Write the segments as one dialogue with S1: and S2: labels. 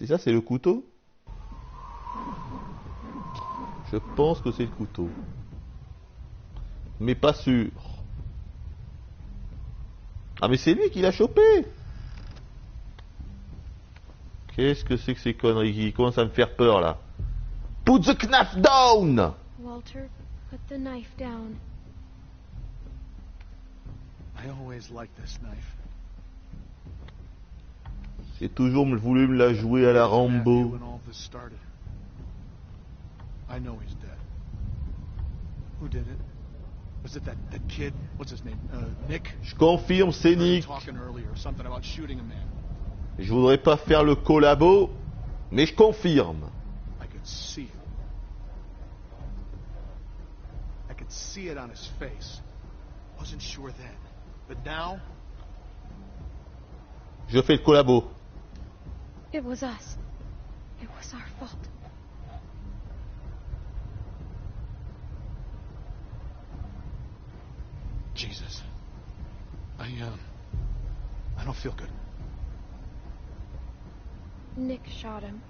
S1: Et ça, c'est le couteau? Je pense que c'est le couteau. Mais pas sûr. Ah, mais c'est lui qui l'a chopé! Qu'est-ce que c'est que ces conneries qui commencent à me faire peur, là? Put the knife down!
S2: Walter, put the knife down.
S3: I always liked this knife.
S1: J'ai toujours voulu me la jouer à la Rambo.
S3: When all this started. I know he's dead. Who did it? Was it that kid? What's his name? Nick?
S1: Je confirme, c'est Nick.
S3: Talking earlier, something about shooting a man.
S1: Je voudrais pas faire le collabo, mais je confirme.
S3: I could see it. I could see it on his face. Wasn't sure then, but now.
S1: Je fais le collabo.
S2: It was us. It was our fault.
S3: Jesus. I don't feel good.
S2: Nick shot him.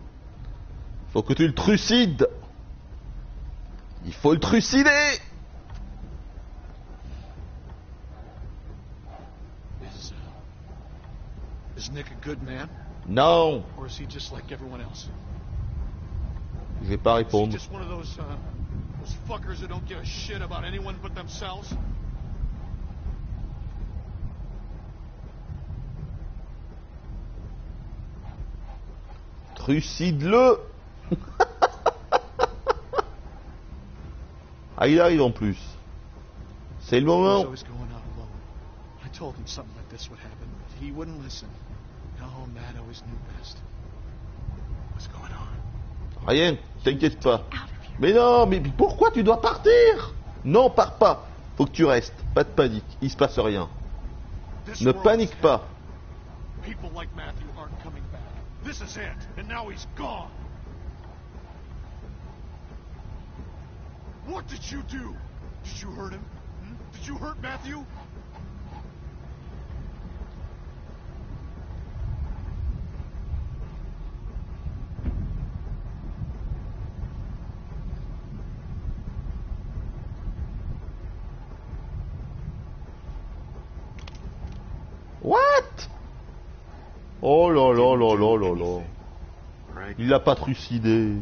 S1: Faut que tu le trucides. Il faut le trucider.
S3: Is Nick a good man?
S1: Non,
S3: Or is he just like everyone else?
S1: je vais pas
S3: Is he
S1: répondre.
S3: just one of those fuckers who don't give a shit about anyone but themselves?
S1: Trucide-le. Ah, il arrive en plus. C'est le
S3: He was
S1: moment.
S3: always going out alone. I told him something like this would happen, but he wouldn't listen. No, Matt always knew best. What's going on?
S1: Rien, t'inquiète pas. Mais non, mais pourquoi tu dois partir? Non, pars pas. Faut que tu restes. Pas de panique. Il se passe rien.
S3: This
S1: Ne
S3: world
S1: panique
S3: is
S1: pas.
S3: hell. People like Matthew aren't coming back. This is it, and now he's gone. What did you do? Did you hurt him? Hmm? Did you hurt Matthew?
S1: What? Oh là là là là là là. Il l'a pas trucidé.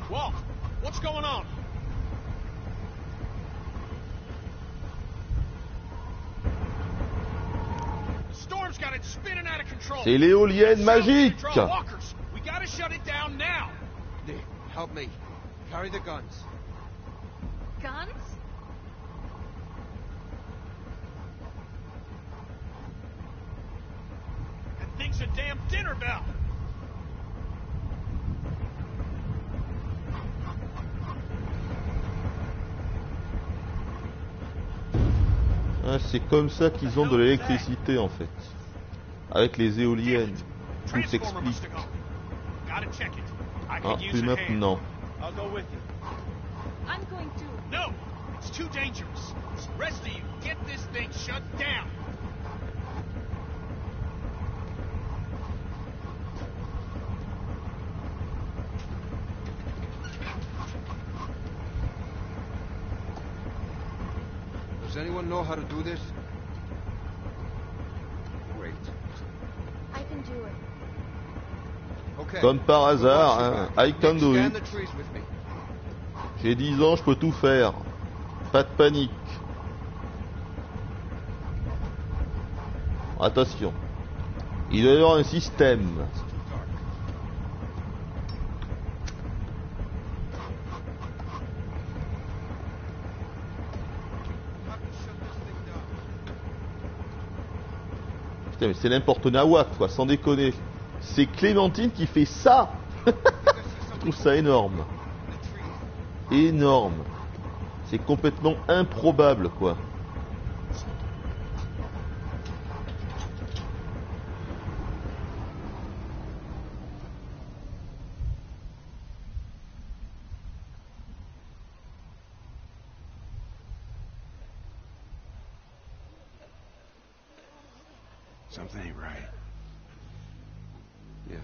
S3: Walt, what's going on? The storm's got it spinning out of control.
S1: C'est l'éolienne magique.
S3: Walkers, we gotta shut it down now.
S4: Nick, help me. Carry the guns.
S2: Guns?
S3: That thing's a damn dinner bell.
S1: Ah, c'est comme ça qu'ils ont de l'électricité en fait. Avec les éoliennes. Tout s'explique.
S3: Gotta check it. I
S1: Ah,
S3: could use
S1: plus
S3: a hand.
S1: maintenant.
S3: I'll go with you.
S2: I'm going to.
S3: No, it's too dangerous. Rest of you, get this thing shut down.
S4: Does anyone know how to do this? Great.
S2: I can do it.
S4: Okay.
S1: Comme par hasard, hein, I can do
S4: Scan
S1: it.
S4: the trees with me.
S1: J'ai 10 ans, je peux tout faire. Pas de panique. Attention. Il doit y avoir un système.
S4: It's too dark. Have to shut this thing down.
S1: Putain, mais c'est n'importe nawak, quoi, sans déconner. C'est Clémentine qui fait ça. Je trouve ça énorme.
S4: The trees.
S1: Énorme. C'est complètement improbable, quoi.
S4: Something ain't right. Yeah.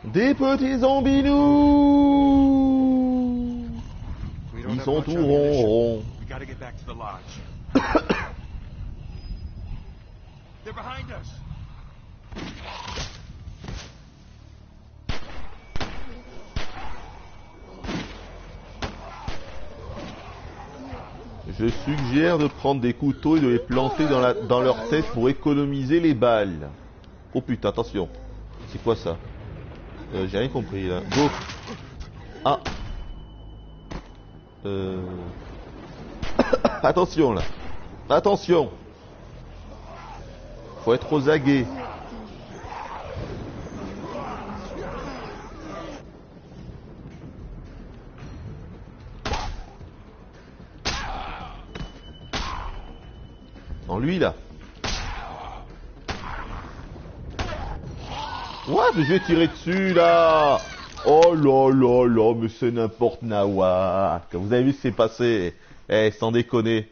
S1: Des petits zombinous.
S3: We don't
S1: Ils
S3: have
S1: sont
S3: much
S1: tout
S3: ammunition.
S1: ronds.
S3: We gotta get back to the lodge. They're behind us.
S1: Je suggère de prendre des couteaux et de les planter dans leur tête pour économiser les balles. Oh putain, attention. C'est quoi ça? J'ai rien compris là. Go. Ah. Attention là. Attention. Faut être aux aguets. Non, lui là. Ouais, mais je vais tirer dessus là. Oh là là là, mais c'est n'importe nawak. Vous avez vu ce qui s'est passé? Eh, sans déconner.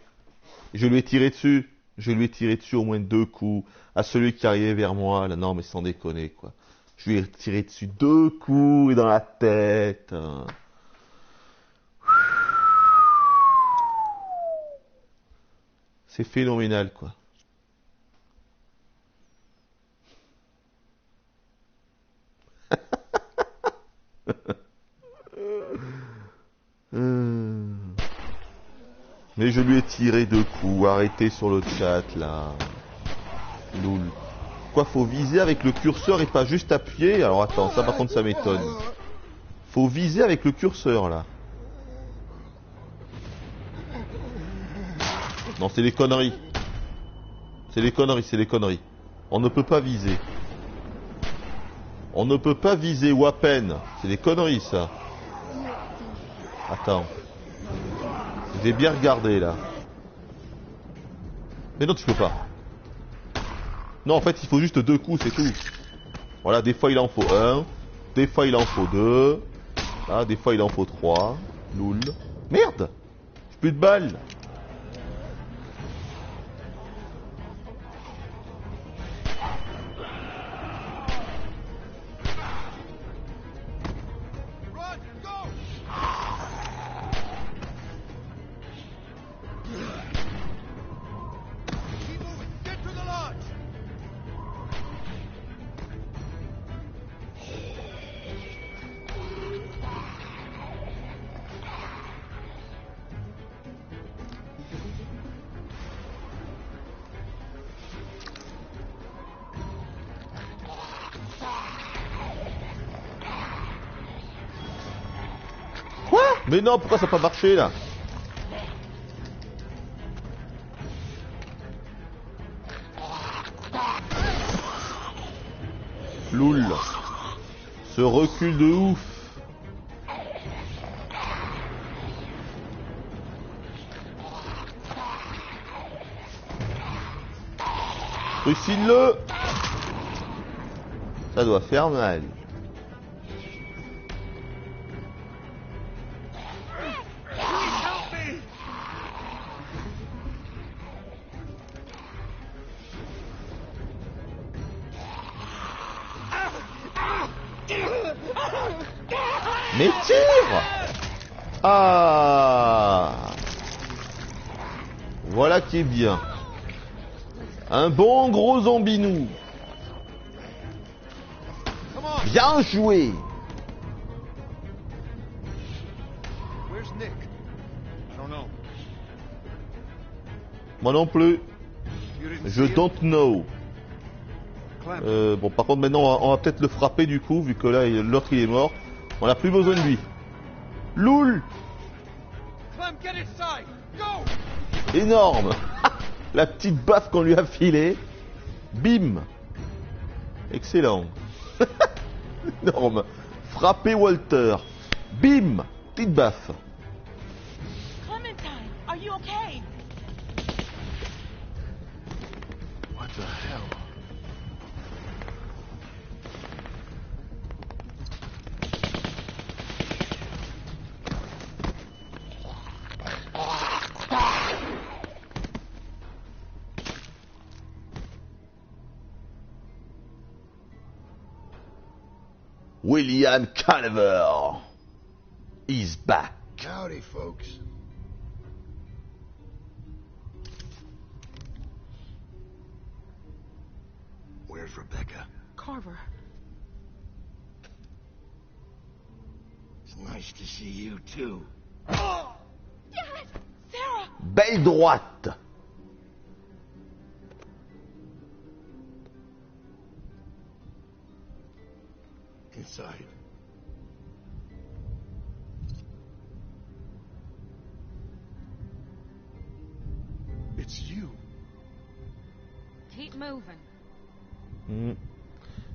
S1: Je lui ai tiré dessus. Je lui ai tiré dessus au moins 2 coups. À celui qui arrivait vers moi là. Non, mais sans déconner quoi. Je lui ai tiré dessus 2 coups et dans la tête. C'est phénoménal quoi. Mais je lui ai tiré 2 coups. Arrêtez sur le chat là. Loul. Quoi, faut viser avec le curseur et pas juste appuyer? Alors attends, ça par contre ça m'étonne. Faut viser avec le curseur là. Non, c'est des conneries. C'est des conneries, c'est des conneries. On ne peut pas viser. On ne peut pas viser ou à peine. C'est des conneries ça. Attends. J'ai bien regardé là. Mais non, tu peux pas. Non, en fait, il faut juste 2 coups, c'est tout. Voilà, des fois il en faut 1. Des fois il en faut 2. Là, des fois il en faut 3. Loul. Merde! J'ai plus de balles.
S3: Run! Go! Keep moving. Get to the lodge.
S1: Quoi? Mais non, pourquoi ça n'a pas marché là? Loul. Ce recul de ouf. Trucide-le. Ça doit faire mal.
S3: Help me!
S1: Mais tire! Ah! Voilà qui est bien. Un bon gros zombinou.
S3: Come on.
S1: Bien joué.
S3: Where's Nick? I don't know.
S1: Moi non plus.
S3: You didn't
S1: Je
S3: see him?
S1: don't know.
S3: Clem.
S1: Bon, par contre, maintenant, on va peut-être le frapper du coup, vu que là, l'autre il est mort. On n'a plus besoin de lui. Loul!
S3: Clem, get inside. Go!
S1: Énorme! La petite baffe qu'on lui a filée. Bim! Excellent. Énorme. Frapper Walter. Bim! Petite baffe.
S2: Clementine, are you okay?
S3: What the hell?
S1: William Calver is back.
S5: Howdy, folks. Where's Rebecca?
S2: Carver.
S5: It's nice to see you, too.
S2: Dad! Sarah!
S1: Belle droite.
S5: Inside.
S3: It's you.
S2: Keep moving.
S1: Hmm.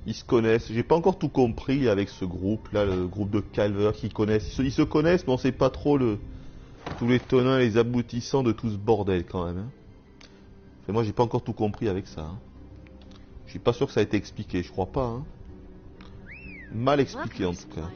S1: Ils se connaissent. J'ai pas encore tout compris avec ce groupe là, le groupe de Calver qui connaissent. Ils se connaissent, mais on sait pas trop tous les tenants et les aboutissants de tout ce bordel quand même. Hein. Et moi, j'ai pas encore tout compris avec ça. Hein. Je suis pas sûr que ça a été expliqué. Je crois pas. Hein. Mal expliqué en tout cas.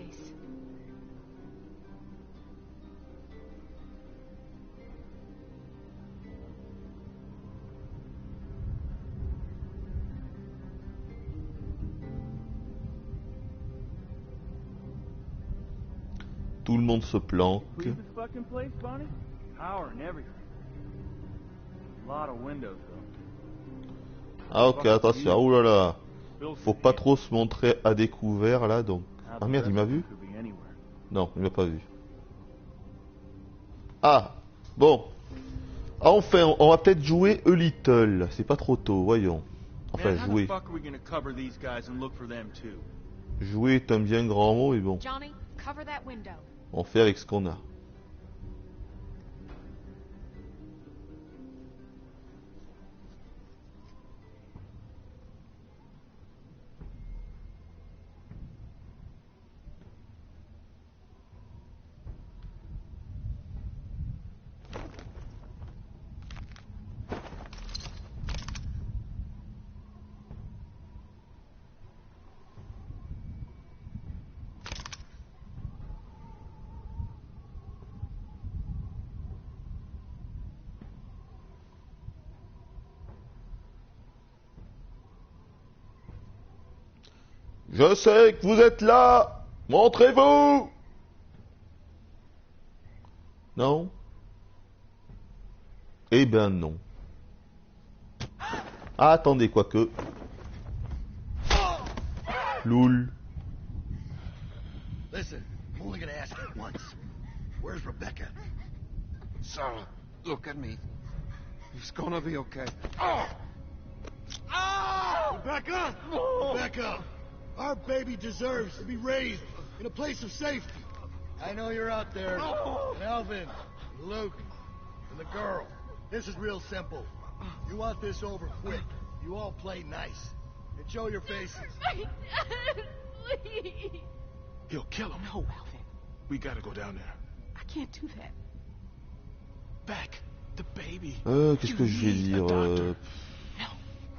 S1: Tout le monde se planque.
S6: Please this fucking place, Bonnie? Power and everything. A lot of windows, though.
S1: Ah ok, attention. Oh là là.
S6: Bills
S1: Faut pas trop se montrer à découvert là donc. Ah merde, il m'a vu?
S6: could be anywhere.
S1: Non, il m'a pas vu. Ah, bon. Ah, enfin, on va peut-être jouer A Little. C'est pas trop tôt, voyons. Enfin,
S6: Man, how the
S1: jouer.
S6: fuck are we gonna cover these guys and look for them too?
S1: Jouer est un bien grand mot, mais bon.
S2: Johnny, cover that window.
S1: On fait avec ce qu'on a. Je sais que vous êtes là. Montrez-vous. Non? Eh ben non. Ah, attendez, quoique. Loul.
S5: Listen, I'm only gonna ask you once. Where's Rebecca?
S4: Sarah, look at me. It's gonna be okay.
S5: Rebecca! Rebecca! Our baby deserves to be raised in a place of safety. I know you're out there. And Alvin, and Luke, and the girl. This is real simple. You want this over quick. You all play nice. And show your faces.
S2: My dad, please.
S3: He'll kill him.
S7: No, Alvin.
S3: We gotta go down there.
S7: I can't do that.
S3: Back. The baby.
S1: Qu'est-ce que je vais dire
S7: No.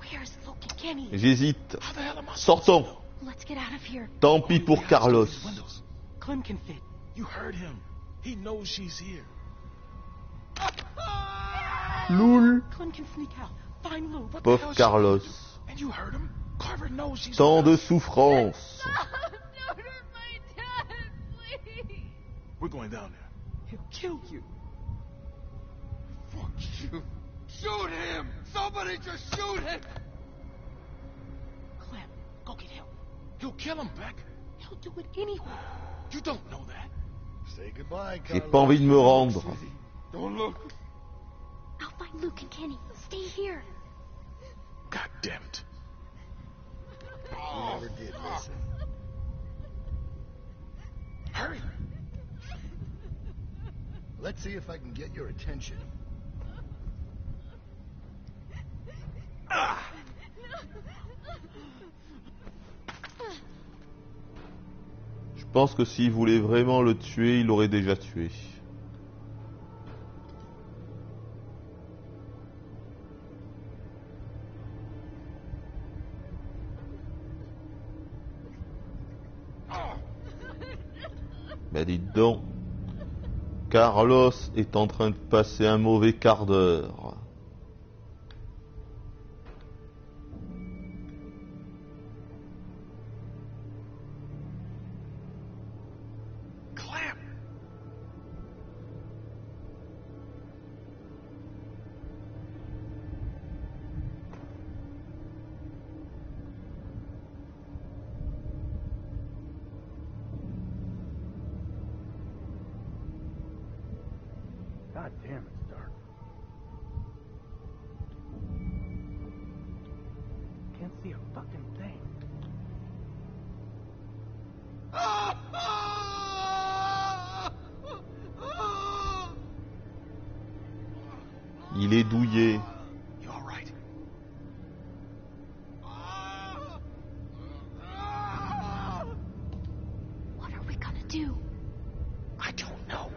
S7: Where's Luke and Kenny?
S1: J'hésite.
S3: How the hell am I supposed
S1: Sortons.
S3: to know?
S2: Let's get out of here.
S1: Tant pis pour Carlos.
S3: These windows.
S7: Clem can fit.
S3: You heard him. He knows she's here.
S1: Loul.
S7: Clem can sneak out. Find Luke.
S3: What the hell
S1: Pauvre
S3: she
S1: Carlos.
S3: do? And you heard him. Carver knows she's
S1: Tant de
S3: around.
S1: souffrance.
S2: Don't hurt my dad, please.
S3: We're going down there.
S7: He'll kill you.
S4: Fuck you. Shoot him! Somebody just shoot him!
S7: Clem, go get help.
S3: He'll kill him, Beck.
S7: He'll do it anyway.
S3: You don't know that.
S5: Say goodbye,
S1: J'ai
S5: Carlos.
S1: pas envie de me rendre.
S4: Don't look.
S2: I'll find Luke and Kenny. Stay here.
S3: God damn it.
S5: You never did listen.
S3: Hurry.
S5: Let's see if I can get your attention.
S1: Je pense que s'il voulait vraiment le tuer, il l'aurait déjà tué. Ben dites donc, Carlos est en train de passer un mauvais quart d'heure.
S6: God damn, it's dark. Can't see a fucking thing.
S1: Il est douillé.
S3: You all right?
S2: What are we gonna do?
S3: I don't know.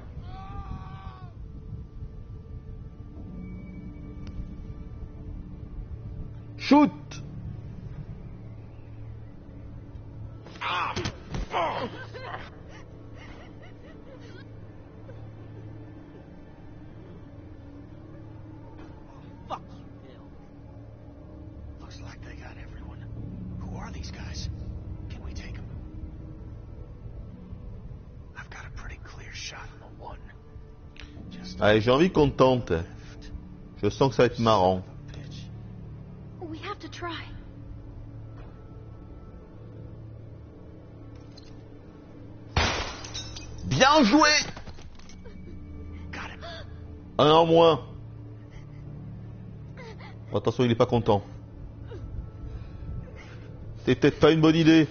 S1: Shoot!
S7: Fuck you, Bill.
S3: Looks like they got everyone. Who are these guys? Can we take them? I've got a pretty clear shot on the one. Just
S1: Allez, j'ai envie qu'on tente. Je sens que ça va être marrant.
S3: bitch.
S2: We have to try.
S1: Bien joué!
S3: Got him.
S1: Un en moins. Oh, attention, il est pas content. C'est peut-être pas une bonne idée.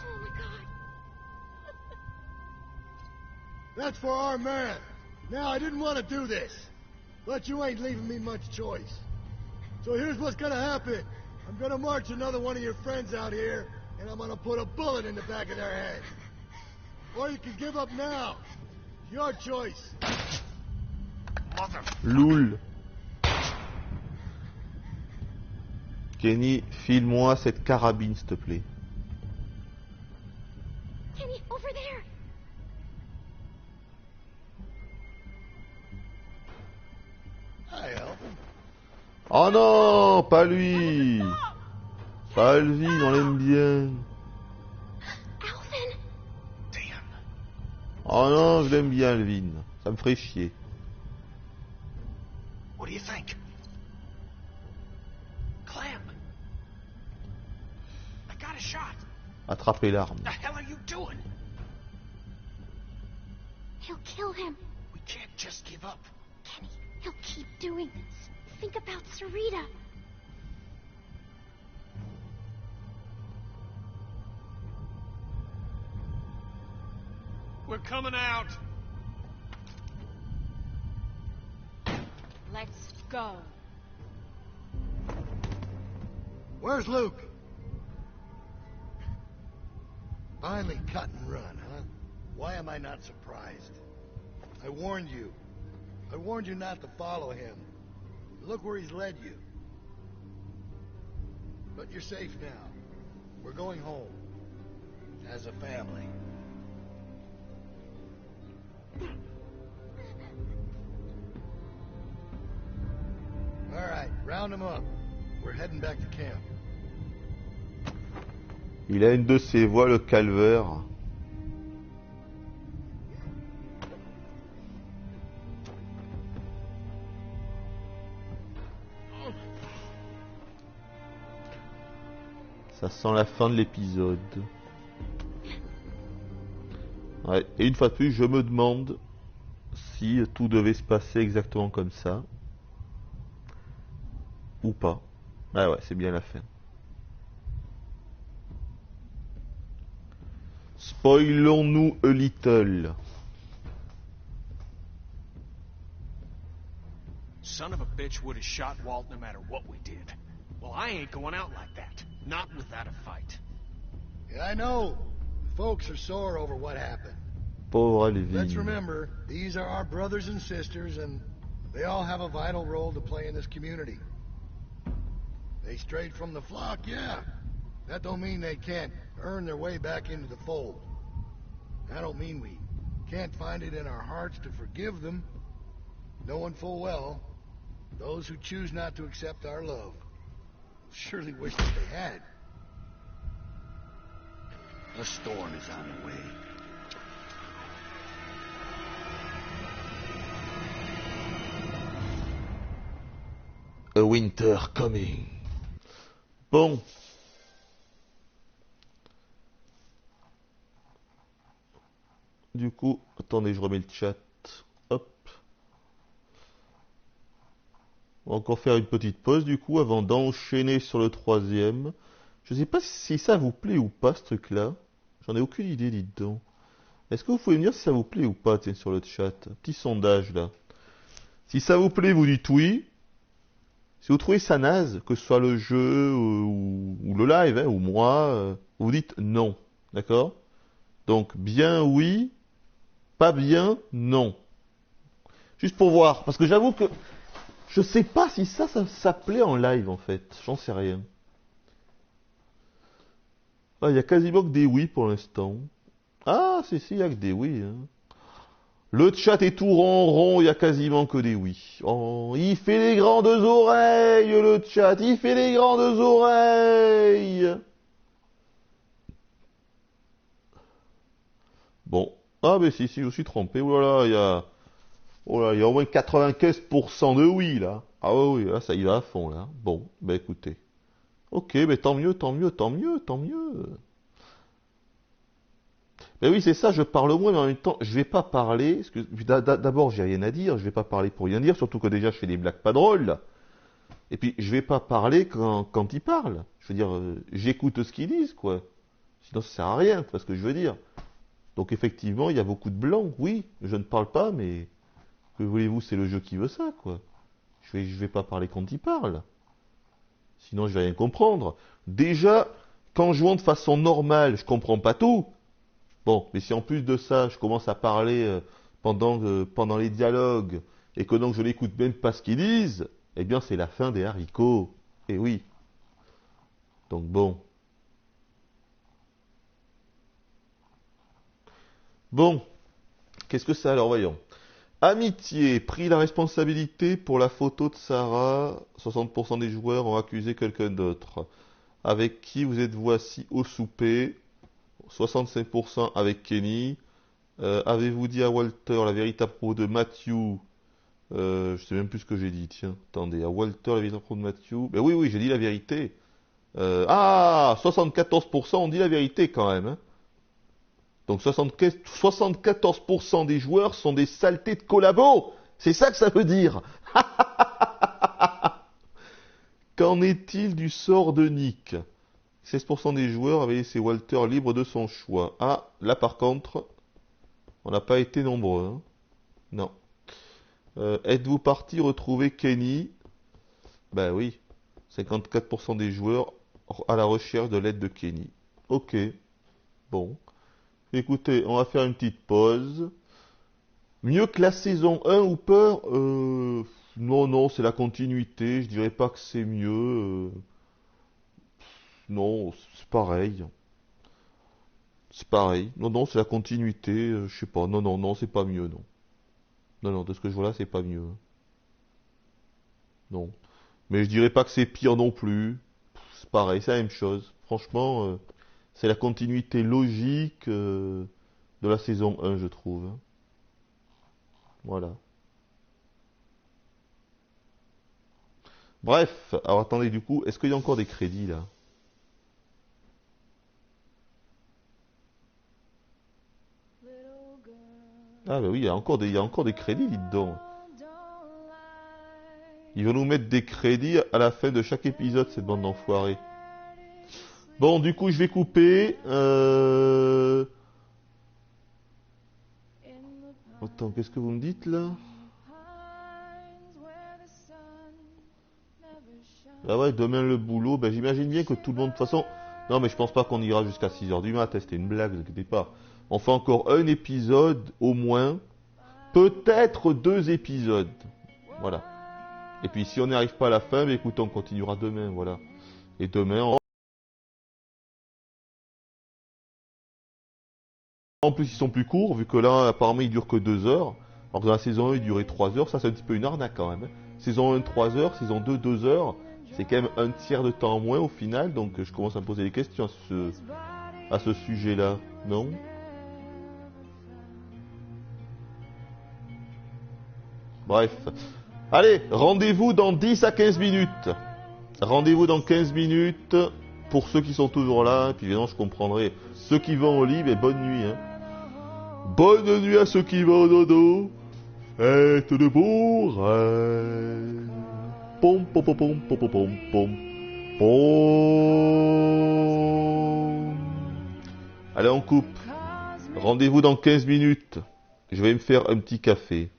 S2: Oh my god.
S5: That's for our man. Now, I didn't want to do this, but you ain't leaving me much choice. So here's what's gonna happen. I'm gonna march another one of your friends out here, and I'm gonna put a bullet in the back of their head. Or you can give up now. Your choice.
S3: Mother.
S1: Loul. Kenny, file-moi cette carabine, s'il te plaît.
S2: Kenny, over there.
S5: Hi, Elvin.
S1: Oh non, pas lui. Pas Alvin, on l'aime bien.
S2: Alvin.
S3: Damn.
S1: Oh non, je l'aime bien, Alvin. Ça me ferait chier.
S3: What do you think? Clem. I got a shot.
S1: Attraper l'arme.
S3: The hell are you doing?
S2: He'll kill him.
S3: We can't just give up.
S2: Kenny, he'll keep doing this. Think about Sarita.
S3: We're coming out.
S2: Let's go.
S5: Where's Luke? Finally cut and run, huh? Why am I not surprised? I warned you. I warned you not to follow him. Look where he's led you. But you're safe now. We're going home. As a family. All right, round them up. We're heading back to camp.
S1: Il a une de ses voix, le calvaire. Ça sent la fin de l'épisode. Ouais, et une fois de plus, je me demande si tout devait se passer exactement comme ça. Ou pas. Ah ouais, c'est bien la fin. Spoilons-nous a little.
S3: Son of a bitch would have shot Walt no matter what we did. Well, I ain't going out like that. Not without a fight.
S5: Yeah, I know. Folks are sore over what happened.
S1: Pauvre
S5: Let's
S1: Alvin.
S5: remember, these are our brothers and sisters, and they all have a vital role to play in this community. They strayed from the flock, yeah. That don't mean they can't earn their way back into the fold. That don't mean we can't find it in our hearts to forgive them, knowing full well those who choose not to accept our love surely wish that they had. A storm is on the way.
S1: A winter coming. Bon. Du coup, attendez, je remets le chat. Hop. On va encore faire une petite pause du coup avant d'enchaîner sur le troisième. Je sais pas si ça vous plaît ou pas ce truc-là. J'en ai aucune idée, dites donc. Est-ce que vous pouvez me dire si ça vous plaît ou pas, tiens, sur le chat? Un petit sondage là. Si ça vous plaît, vous dites oui. Si vous trouvez ça naze, que ce soit le jeu ou le live, hein, ou moi, vous dites non. D'accord? Donc bien oui, pas bien non. Juste pour voir, parce que j'avoue que je sais pas si ça plaît en live en fait. J'en sais rien. Ah, il y a quasiment que des oui pour l'instant. Ah, si, il y a que des oui. Hein. Le chat est tout rond, il y a quasiment que des oui. Oh, il fait les grandes oreilles, le chat, il fait les grandes oreilles. Bon. Ah, mais si, je me suis trompé. Oh là là, il y a au moins 95% de oui, là. Ah oui, là, ça y va à fond, là. Bon, bah écoutez. Ok, mais tant mieux. Ben oui, c'est ça, je parle moins, mais en même temps, je vais pas parler, parce que d'abord, j'ai rien à dire, je vais pas parler pour rien dire, surtout que déjà, je fais des blagues pas drôles, là. Et puis, je vais pas parler quand ils parlent. Je veux dire, j'écoute ce qu'ils disent, quoi. Sinon, ça sert à rien, tu vois ce que je veux dire. Donc, effectivement, il y a beaucoup de blancs, oui, je ne parle pas, mais que voulez-vous, c'est le jeu qui veut ça, quoi. Je vais pas parler quand ils parlent. Sinon, je vais rien comprendre. Déjà, quand je joue de façon normale, je comprends pas tout. Bon, mais si en plus de ça, je commence à parler pendant les dialogues et que donc je n'écoute même pas ce qu'ils disent, eh bien c'est la fin des haricots. Eh oui. Donc bon. Bon. Qu'est-ce que c'est alors, voyons. Amitié, pris la responsabilité pour la photo de Sarah. 60% des joueurs ont accusé quelqu'un d'autre. Avec qui vous êtes-vous assis au souper? 65% avec Kenny. Avez-vous dit à Walter la vérité à propos de Matthew? Je sais même plus ce que j'ai dit, tiens, attendez, à Walter la vérité à propos de Matthew? Ben oui, j'ai dit la vérité. 74% ont dit la vérité quand même. Hein. Donc 74% des joueurs sont des saletés de collabos. C'est ça que ça veut dire. Qu'en est-il du sort de Nick? 16% des joueurs avaient laissé Walter libre de son choix. Ah, là par contre, on n'a pas été nombreux. Hein. Non. Êtes-vous parti retrouver Kenny? Ben oui. 54% des joueurs à la recherche de l'aide de Kenny. Ok. Bon. Écoutez, on va faire une petite pause. Mieux que la saison 1 ou peur? Non, c'est la continuité. Je dirais pas que c'est mieux. Non, c'est pareil. C'est pareil. Non, c'est la continuité. Je sais pas. Non, c'est pas mieux, non. Non, de ce que je vois là, c'est pas mieux. Non. Mais je dirais pas que c'est pire non plus. C'est pareil, c'est la même chose. Franchement, c'est la continuité logique de la saison 1, je trouve. Hein. Voilà. Bref, alors attendez, du coup, est-ce qu'il y a encore des crédits là? Ah bah oui, il y a encore des crédits, dites donc. Ils vont nous mettre des crédits à la fin de chaque épisode, cette bande d'enfoirés. Bon, du coup, je vais couper. Attends, qu'est-ce que vous me dites là? Ah ouais, demain le boulot, ben j'imagine bien que tout le monde, de toute façon... Non, mais je pense pas qu'on ira jusqu'à 6h du mat', c'était une blague, ne vous inquiétez pas. On fait encore un épisode, au moins. Peut-être 2 épisodes. Voilà. Et puis si on n'y arrive pas à la fin, ben écoute, on continuera demain, voilà. Et demain, en plus ils sont plus courts, vu que là, apparemment, ils durent que 2 heures. Alors que dans la saison 1, ils duraient 3 heures, ça c'est un petit peu une arnaque quand même. Hein. Saison 1, 3 heures, saison 2, 2 heures. C'est quand même un tiers de temps en moins au final, donc je commence à me poser des questions à ce sujet-là, non? Bref. Allez, rendez-vous dans 10 à 15 minutes. Rendez-vous dans 15 minutes pour ceux qui sont toujours là. Et puis évidemment, je comprendrai ceux qui vont au lit, mais bonne nuit. Hein. Bonne nuit à ceux qui vont au dodo. Faites de beaux rêves. Pom pom pom pom pom pom pom pom. Allez, on coupe. Rendez-vous dans 15 minutes. Je vais me faire un petit café.